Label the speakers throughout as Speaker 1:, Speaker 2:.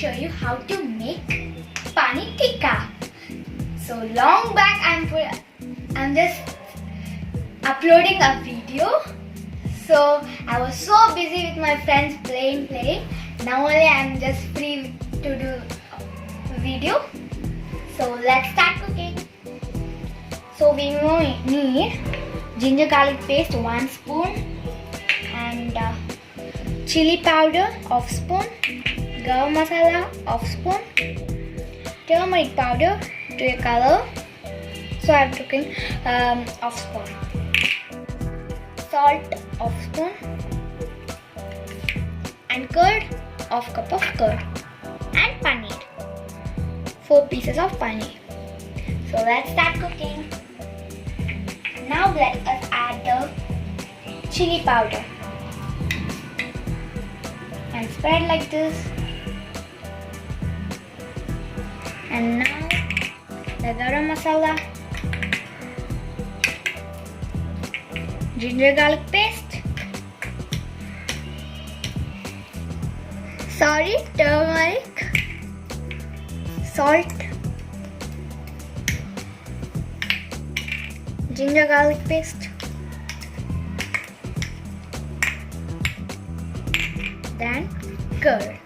Speaker 1: show you how to make Paneer Tikka. So long back I'm just uploading a video. So I was so busy with my friends playing. Now only I'm just free to do a video. So let's start cooking. So we need ginger garlic paste 1 spoon and chili powder half spoon, garam masala half spoon, turmeric powder to a color. So I'm cooking half spoon, salt half spoon, and curd half cup of curd, and paneer 4 pieces of paneer. So let's start cooking. Now let us add the chili powder and spread like this. And now the garam masala, ginger garlic paste, turmeric, salt, ginger garlic paste, then curd.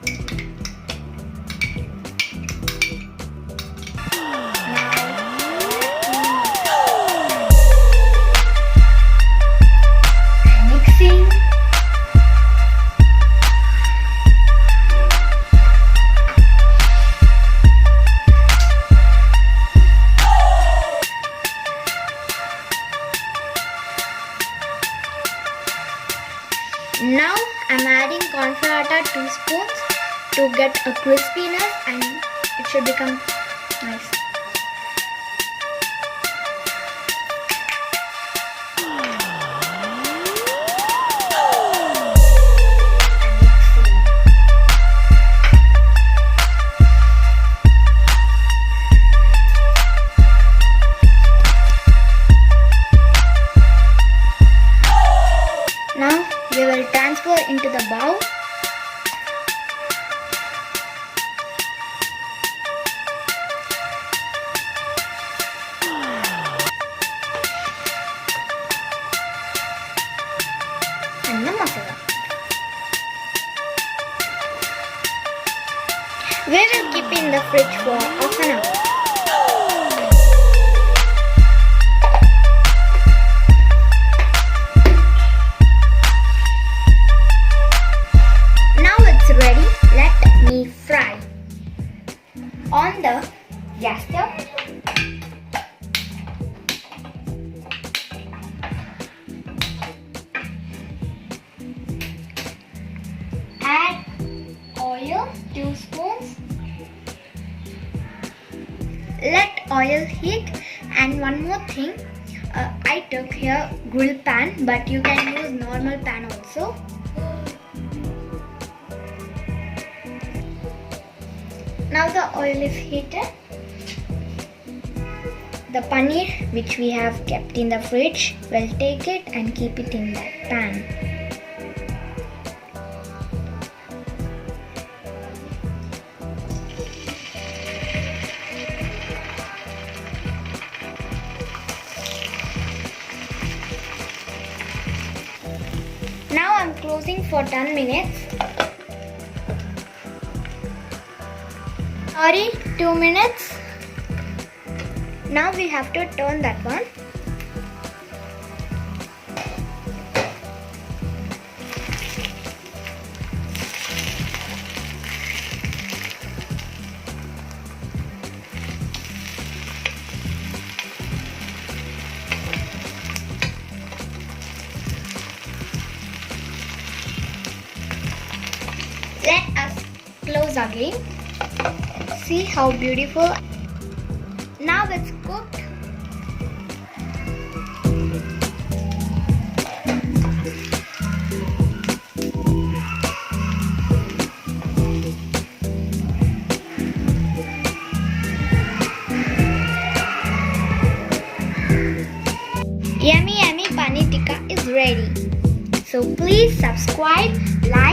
Speaker 1: Mixing. Now I'm adding corn flour 2 spoons to get a crispiness and it should become nice. Now we will transfer into the bowl. And the masala. We will keep in the fridge for half an hour. Ready, let me fry. On the gas stove, add oil 2 spoons. Let oil heat, and one more thing, I took here grill pan, but you can use normal pan also. Now the oil is heated. The paneer which we have kept in the fridge, we'll take it and keep it in that pan. Now I'm closing for 10 minutes. Sorry, 2 minutes. Now we have to turn that one. Let us close again. See how beautiful. Now it's cooked. Yummy Paneer Tikka is ready. So please subscribe, like,